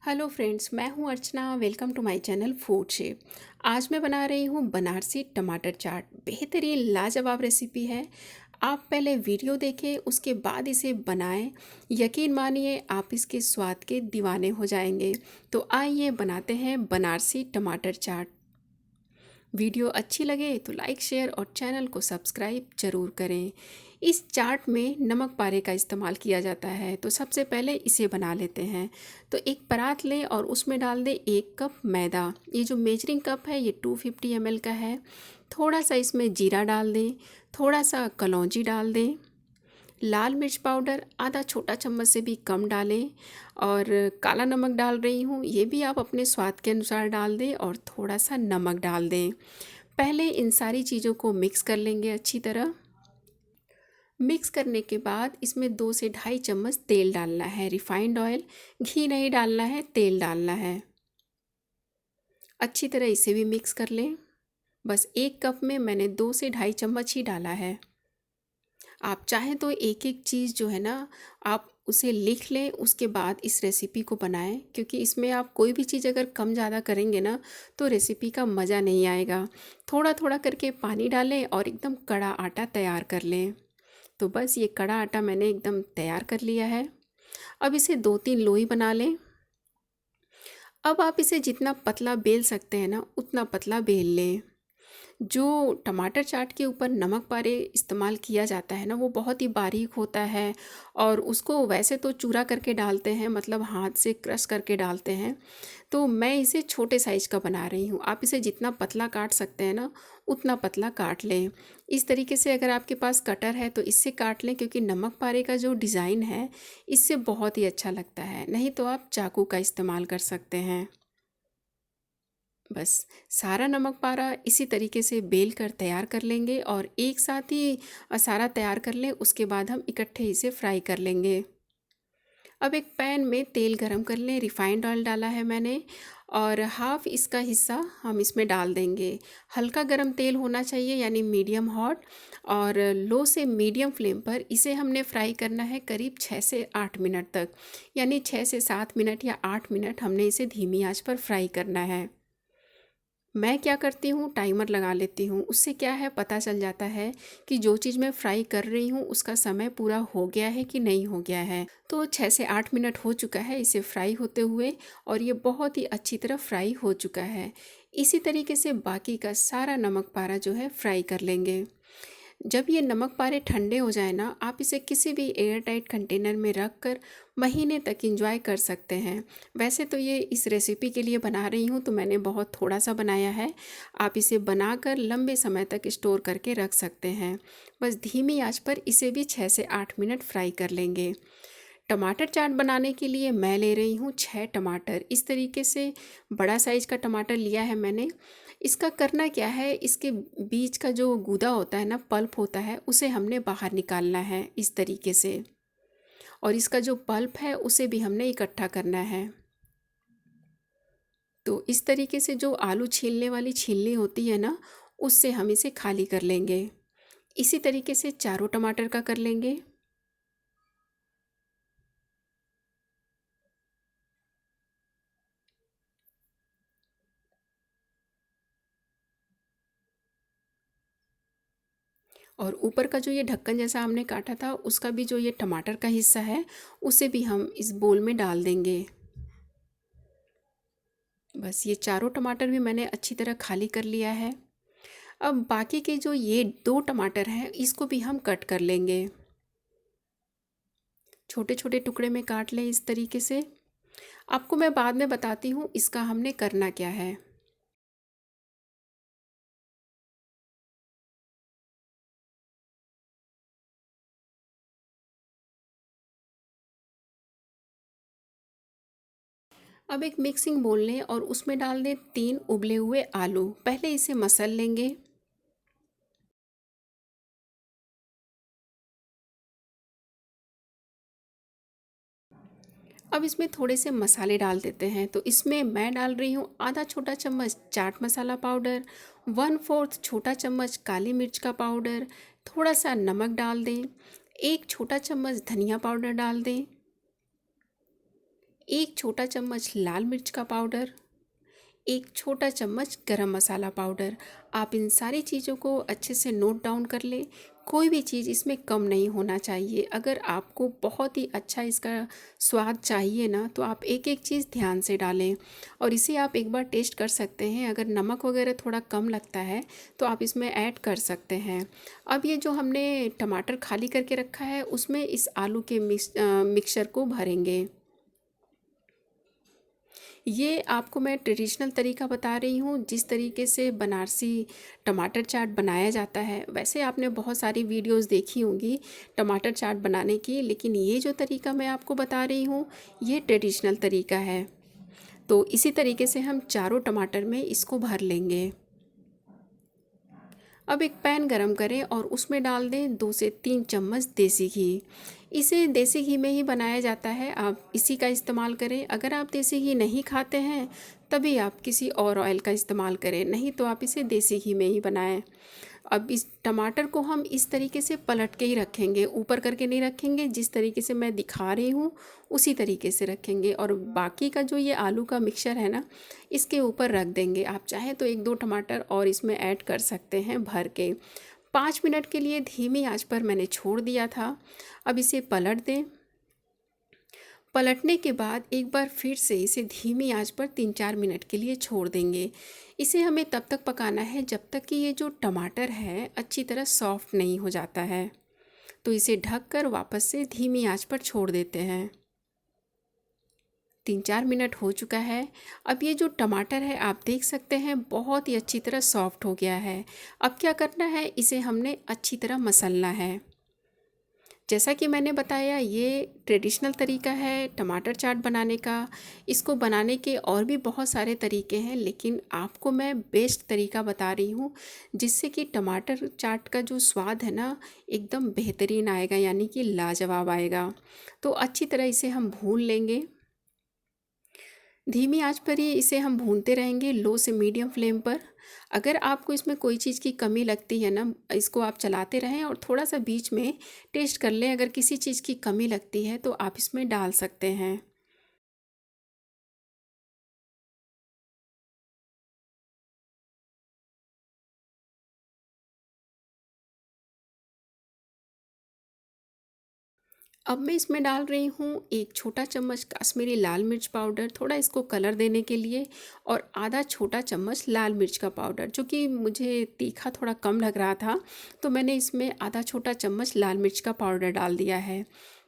Hello friends, मैं हूं Archana. Welcome to my channel food chef. आज मैं बना रही हूं बनारसी टमाटर चाट। बेहतरीन लाजवाब रेसिपी है। आप पहले वीडियो देखें, उसके बाद इसे बनाएं। यकीन मानिए, आप इसके स्वाद के दीवाने हो जाएंगे। तो आइए बनाते हैं बनारसी टमाटर चाट। वीडियो अच्छी लगे तो लाइक शेयर और चैनल को सब्सक्राइब ज़रूर करें। इस चाट में नमक पारे का इस्तेमाल किया जाता है, तो सबसे पहले इसे बना लेते हैं। तो एक परात लें और उसमें डाल दें 1 कप मैदा। ये जो मेजरिंग कप है ये 250 ml का है। थोड़ा सा इसमें जीरा डाल दें, थोड़ा सा कलौंजी डाल दें, लाल मिर्च पाउडर आधा छोटा चम्मच से भी कम डालें, और काला नमक डाल रही हूँ, ये भी आप अपने स्वाद के अनुसार डाल दें, और थोड़ा सा नमक डाल दें। पहले इन सारी चीज़ों को मिक्स कर लेंगे अच्छी तरह। मिक्स करने के बाद इसमें 2 से ढाई चम्मच तेल डालना है, रिफाइंड ऑयल। घी नहीं डालना है, तेल डालना है। अच्छी तरह इसे भी मिक्स कर लें। बस 1 कप में मैंने 2 से ढाई चम्मच ही डाला है। आप चाहें तो एक एक चीज़ जो है ना, आप उसे लिख लें, उसके बाद इस रेसिपी को बनाएं, क्योंकि इसमें आप कोई भी चीज़ अगर कम ज़्यादा करेंगे ना तो रेसिपी का मज़ा नहीं आएगा। थोड़ा थोड़ा करके पानी डालें और एकदम कड़ा आटा तैयार कर लें। तो बस ये कड़ा आटा मैंने एकदम तैयार कर लिया है। अब इसे 2-3 लोई बना लें। अब आप इसे जितना पतला बेल सकते हैं ना, उतना पतला बेल लें। जो टमाटर चाट के ऊपर नमक पारे इस्तेमाल किया जाता है ना, वो बहुत ही बारीक होता है, और उसको वैसे तो चूरा करके डालते हैं, मतलब हाथ से क्रश करके डालते हैं। तो मैं इसे छोटे साइज़ का बना रही हूँ। आप इसे जितना पतला काट सकते हैं ना, उतना पतला काट लें। इस तरीके से अगर आपके पास कटर है तो इससे काट लें, क्योंकि नमक पारे का जो डिज़ाइन है इससे बहुत ही अच्छा लगता है। नहीं तो आप चाकू का इस्तेमाल कर सकते हैं। बस सारा नमक पारा इसी तरीके से बेल कर तैयार कर लेंगे, और एक साथ ही सारा तैयार कर लें। उसके बाद हम इकट्ठे इसे फ्राई कर लेंगे। अब एक पैन में तेल गरम कर लें। रिफाइंड ऑयल डाला है मैंने, और हाफ इसका हिस्सा हम इसमें डाल देंगे। हल्का गरम तेल होना चाहिए, यानी मीडियम हॉट, और लो से मीडियम फ्लेम पर इसे हमने फ्राई करना है करीब 6 से 8 मिनट तक। यानी 6 से 7 मिनट या 8 मिनट हमने इसे धीमी आंच पर फ्राई करना है। मैं क्या करती हूँ, टाइमर लगा लेती हूँ। उससे क्या है, पता चल जाता है कि जो चीज़ मैं फ्राई कर रही हूँ उसका समय पूरा हो गया है कि नहीं हो गया है। तो 6 से 8 मिनट हो चुका है इसे फ्राई होते हुए, और ये बहुत ही अच्छी तरह फ्राई हो चुका है। इसी तरीके से बाकी का सारा नमक पारा जो है फ्राई कर लेंगे। जब ये नमक पारे ठंडे हो जाए ना, आप इसे किसी भी एयर टाइट कंटेनर में रख कर महीने तक इंजॉय कर सकते हैं। वैसे तो ये इस रेसिपी के लिए बना रही हूँ, तो मैंने बहुत थोड़ा सा बनाया है। आप इसे बनाकर लंबे समय तक स्टोर करके रख सकते हैं। बस धीमी आंच पर इसे भी 6 से 8 मिनट फ्राई कर लेंगे। टमाटर चाट बनाने के लिए मैं ले रही हूँ 6 टमाटर। इस तरीके से बड़ा साइज़ का टमाटर लिया है मैंने। इसका करना क्या है, इसके बीच का जो गूदा होता है ना, पल्प होता है, उसे हमने बाहर निकालना है इस तरीके से। और इसका जो पल्प है उसे भी हमने इकट्ठा करना है। तो इस तरीके से जो आलू छीलने वाली छीलनी होती है ना, उससे हम इसे खाली कर लेंगे। इसी तरीके से चारों टमाटर का कर लेंगे। और ऊपर का जो ये ढक्कन जैसा हमने काटा था, उसका भी जो ये टमाटर का हिस्सा है, उसे भी हम इस बोल में डाल देंगे। बस ये चारों टमाटर भी मैंने अच्छी तरह खाली कर लिया है। अब बाकी के जो ये 2 टमाटर हैं, इसको भी हम कट कर लेंगे। छोटे छोटे टुकड़े में काट लें इस तरीके से। आपको मैं बाद में बताती हूँ इसका हमने करना क्या है। अब एक मिक्सिंग बोल लें और उसमें डाल दें 3 उबले हुए आलू। पहले इसे मसल लेंगे। अब इसमें थोड़े से मसाले डाल देते हैं। तो इसमें मैं डाल रही हूँ आधा छोटा चम्मच चाट मसाला पाउडर, 1/4 छोटा चम्मच काली मिर्च का पाउडर, थोड़ा सा नमक डाल दें, 1 छोटा चम्मच धनिया पाउडर डाल दें, 1 छोटा चम्मच लाल मिर्च का पाउडर, 1 छोटा चम्मच गरम मसाला पाउडर। आप इन सारी चीज़ों को अच्छे से नोट डाउन कर लें। कोई भी चीज़ इसमें कम नहीं होना चाहिए। अगर आपको बहुत ही अच्छा इसका स्वाद चाहिए ना, तो आप एक-एक चीज़ ध्यान से डालें और इसे आप एक बार टेस्ट कर सकते हैं। अगर नमक वगैरह थोड़ा कम लगता है, तो आप इसमें ऐड कर सकते हैं। अब ये जो हमने टमाटर खाली करके रखा है, उसमें इस आलू के मिक्सचर को भरेंगे। ये आपको मैं ट्रेडिशनल तरीका बता रही हूँ, जिस तरीके से बनारसी टमाटर चाट बनाया जाता है। वैसे आपने बहुत सारी वीडियोस देखी होंगी टमाटर चाट बनाने की, लेकिन ये जो तरीका मैं आपको बता रही हूँ, ये ट्रेडिशनल तरीका है। तो इसी तरीके से हम चारों टमाटर में इसको भर लेंगे। अब एक पैन गरम करें और उसमें डाल दें 2 से 3 चम्मच देसी घी। इसे देसी घी में ही बनाया जाता है, आप इसी का इस्तेमाल करें। अगर आप देसी घी नहीं खाते हैं, तभी आप किसी और ऑयल का इस्तेमाल करें, नहीं तो आप इसे देसी घी में ही बनाएं। अब इस टमाटर को हम इस तरीके से पलट के ही रखेंगे, ऊपर करके नहीं रखेंगे। जिस तरीके से मैं दिखा रही हूँ, उसी तरीके से रखेंगे और बाकी का जो ये आलू का मिक्सचर है ना, इसके ऊपर रख देंगे। आप चाहें तो 1-2 टमाटर और इसमें ऐड कर सकते हैं भर के। 5 मिनट के लिए धीमी आंच पर मैंने छोड़ दिया था। अब इसे पलट दें। पलटने के बाद एक बार फिर से इसे धीमी आंच पर 3-4 मिनट के लिए छोड़ देंगे। इसे हमें तब तक पकाना है जब तक कि ये जो टमाटर है अच्छी तरह सॉफ्ट नहीं हो जाता है। तो इसे ढककर वापस से धीमी आंच पर छोड़ देते हैं। 3-4 मिनट हो चुका है। अब ये जो टमाटर है आप देख सकते हैं बहुत ही अच्छी तरह सॉफ्ट हो गया है। अब क्या करना है, इसे हमने अच्छी तरह मसलना है। जैसा कि मैंने बताया, ये ट्रेडिशनल तरीका है टमाटर चाट बनाने का। इसको बनाने के और भी बहुत सारे तरीके हैं, लेकिन आपको मैं बेस्ट तरीका बता रही हूँ, जिससे कि टमाटर चाट का जो स्वाद है ना, एकदम बेहतरीन आएगा, यानी कि लाजवाब आएगा। तो अच्छी तरह इसे हम भून लेंगे। धीमी आंच पर ही इसे हम भूनते रहेंगे, लो से मीडियम फ्लेम पर। अगर आपको इसमें कोई चीज़ की कमी लगती है ना, इसको आप चलाते रहें और थोड़ा सा बीच में टेस्ट कर लें। अगर किसी चीज़ की कमी लगती है तो आप इसमें डाल सकते हैं। अब मैं इसमें डाल रही हूँ 1 छोटा चम्मच कश्मीरी लाल मिर्च पाउडर, थोड़ा इसको कलर देने के लिए, और आधा छोटा चम्मच लाल मिर्च का पाउडर। जो कि मुझे तीखा थोड़ा कम लग रहा था, तो मैंने इसमें आधा छोटा चम्मच लाल मिर्च का पाउडर डाल दिया है।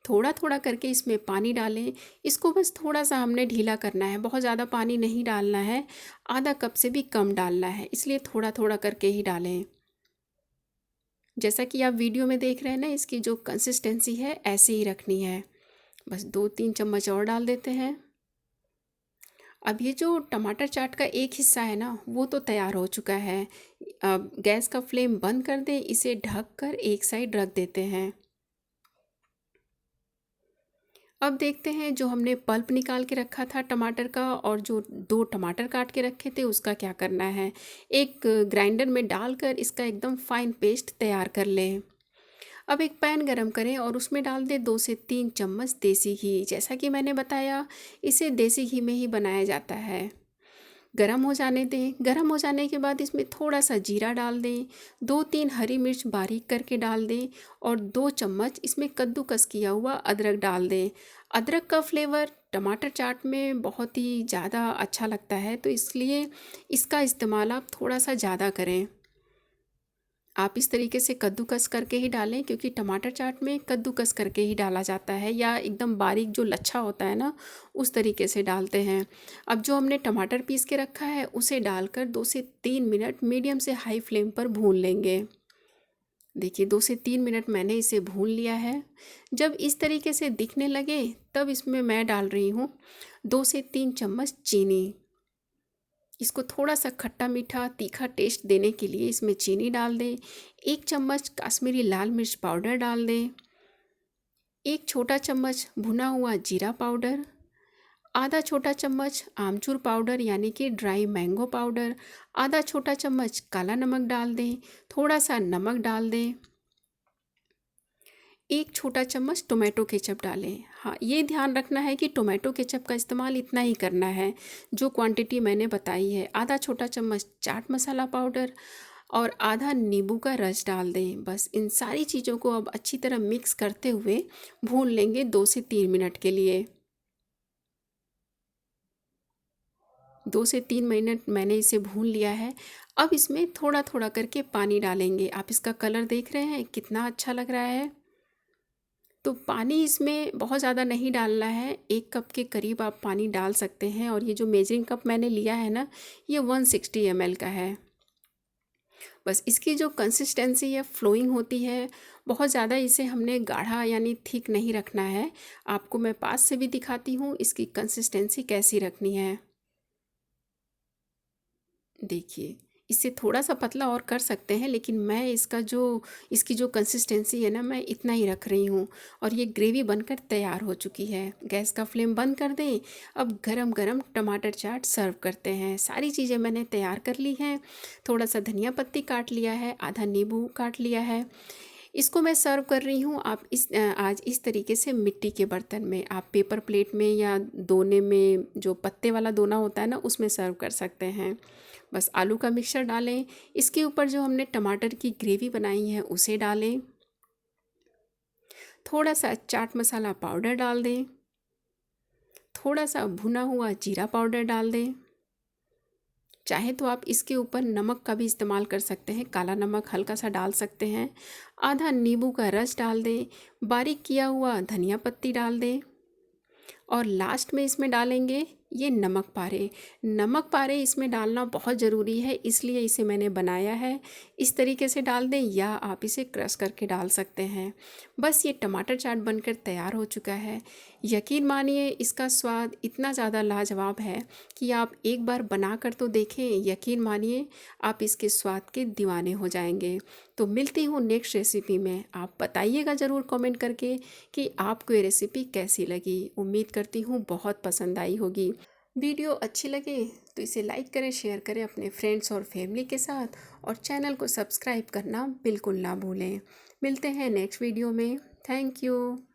थोड़ा थोड़ा करके इसमें पानी डालें। इसको बस थोड़ा सा हमने ढीला करना है, बहुत ज़्यादा पानी नहीं डालना है। आधा कप से भी कम डालना है, इसलिए थोड़ा थोड़ा करके ही डालें। जैसा कि आप वीडियो में देख रहे हैं ना, इसकी जो कंसिस्टेंसी है ऐसे ही रखनी है। बस 2-3 चम्मच और डाल देते हैं। अब ये जो टमाटर चाट का एक हिस्सा है ना, वो तो तैयार हो चुका है। अब गैस का फ्लेम बंद कर दें, इसे ढक कर एक साइड रख देते हैं। अब देखते हैं जो हमने पल्प निकाल के रखा था टमाटर का, और जो 2 टमाटर काट के रखे थे, उसका क्या करना है। एक ग्राइंडर में डालकर इसका एकदम फाइन पेस्ट तैयार कर लें। अब एक पैन गरम करें और उसमें डाल दें 2 से 3 चम्मच देसी घी। जैसा कि मैंने बताया, इसे देसी घी में ही बनाया जाता है। गरम हो जाने दें। गरम हो जाने के बाद इसमें थोड़ा सा जीरा डाल दें, 2-3 हरी मिर्च बारीक करके डाल दें, और 2 चम्मच इसमें कद्दूकस किया हुआ अदरक डाल दें। अदरक का फ्लेवर टमाटर चाट में बहुत ही ज़्यादा अच्छा लगता है, तो इसलिए इसका इस्तेमाल आप थोड़ा सा ज़्यादा करें। आप इस तरीके से कद्दूकस करके ही डालें, क्योंकि टमाटर चाट में कद्दूकस करके ही डाला जाता है, या एकदम बारीक जो लच्छा होता है ना, उस तरीके से डालते हैं। अब जो हमने टमाटर पीस के रखा है, उसे डालकर 2 से 3 मिनट मीडियम से हाई फ्लेम पर भून लेंगे। देखिए 2 से 3 मिनट मैंने इसे भून लिया है। जब इस तरीके से दिखने लगे, तब इसमें मैं डाल रही हूँ 2 से 3 चम्मच चीनी। इसको थोड़ा सा खट्टा मीठा तीखा टेस्ट देने के लिए इसमें चीनी डाल दें। 1 चम्मच कश्मीरी लाल मिर्च पाउडर डाल दें। 1 छोटा चम्मच भुना हुआ जीरा पाउडर। आधा छोटा चम्मच आमचूर पाउडर यानी कि ड्राई मैंगो पाउडर। आधा छोटा चम्मच काला नमक डाल दें। थोड़ा सा नमक डाल दें। 1 छोटा चम्मच टोमेटो केचप डालें। हाँ, ये ध्यान रखना है कि टोमेटो केचप का इस्तेमाल इतना ही करना है जो क्वांटिटी मैंने बताई है। आधा छोटा चम्मच चाट मसाला पाउडर और आधा नींबू का रस डाल दें। बस इन सारी चीज़ों को अब अच्छी तरह मिक्स करते हुए भून लेंगे 2 से 3 मिनट के लिए। 2 से 3 मिनट मैंने इसे भून लिया है। अब इसमें थोड़ा थोड़ा करके पानी डालेंगे। आप इसका कलर देख रहे हैं कितना अच्छा लग रहा है। तो पानी इसमें बहुत ज़्यादा नहीं डालना है, 1 कप के करीब आप पानी डाल सकते हैं। और ये जो मेजरिंग कप मैंने लिया है ना, ये 160 ml का है। बस इसकी जो कंसिस्टेंसी है फ्लोइंग होती है, बहुत ज़्यादा इसे हमने गाढ़ा यानी थिक नहीं रखना है। आपको मैं पास से भी दिखाती हूँ इसकी कंसिस्टेंसी कैसी रखनी है। देखिए, इससे थोड़ा-सा पतला और कर सकते हैं, लेकिन मैं इसकी जो कंसिस्टेंसी है ना, मैं इतना ही रख रही हूँ। और ये ग्रेवी बनकर तैयार हो चुकी है। गैस का फ्लेम बंद कर दें। अब गरम-गरम टमाटर चाट सर्व करते हैं। सारी चीज़ें मैंने तैयार कर ली हैं। थोड़ा-सा धनिया पत्ती काट लिया है, आधा नींबू काट लिया है। इसको मैं सर्व कर रही हूँ आज इस तरीके से मिट्टी के बर्तन में। आप पेपर प्लेट में या दोने में, जो पत्ते वाला दोना होता है ना, उसमें सर्व कर सकते हैं। बस आलू का मिक्सचर डालें, इसके ऊपर जो हमने टमाटर की ग्रेवी बनाई है उसे डालें, थोड़ा सा चाट मसाला पाउडर डाल दें, थोड़ा सा भुना हुआ जीरा पाउडर डाल दें। चाहे तो आप इसके ऊपर नमक का भी इस्तेमाल कर सकते हैं, काला नमक हल्का सा डाल सकते हैं। आधा नींबू का रस डाल दें, बारीक किया हुआ धनिया पत्ती डाल दें और लास्ट में इसमें डालेंगे ये नमक पारे। नमक पारे इसमें डालना बहुत ज़रूरी है, इसलिए इसे मैंने बनाया है। इस तरीके से डाल दें या आप इसे क्रश करके डाल सकते हैं। बस ये टमाटर चाट बनकर तैयार हो चुका है। यकीन मानिए इसका स्वाद इतना ज़्यादा लाजवाब है कि आप एक बार बना कर तो देखें। यकीन मानिए आप इसके स्वाद के दीवाने हो जाएंगे। तो मिलती हूँ नेक्स्ट रेसिपी में। आप बताइएगा ज़रूर कमेंट करके कि आपको ये रेसिपी कैसी लगी। उम्मीद करती हूँ बहुत पसंद आई होगी। वीडियो अच्छी लगे तो इसे लाइक करें, शेयर करें अपने फ्रेंड्स और फैमिली के साथ और चैनल को सब्सक्राइब करना बिल्कुल ना भूलें। मिलते हैं नेक्स्ट वीडियो में। Thank you.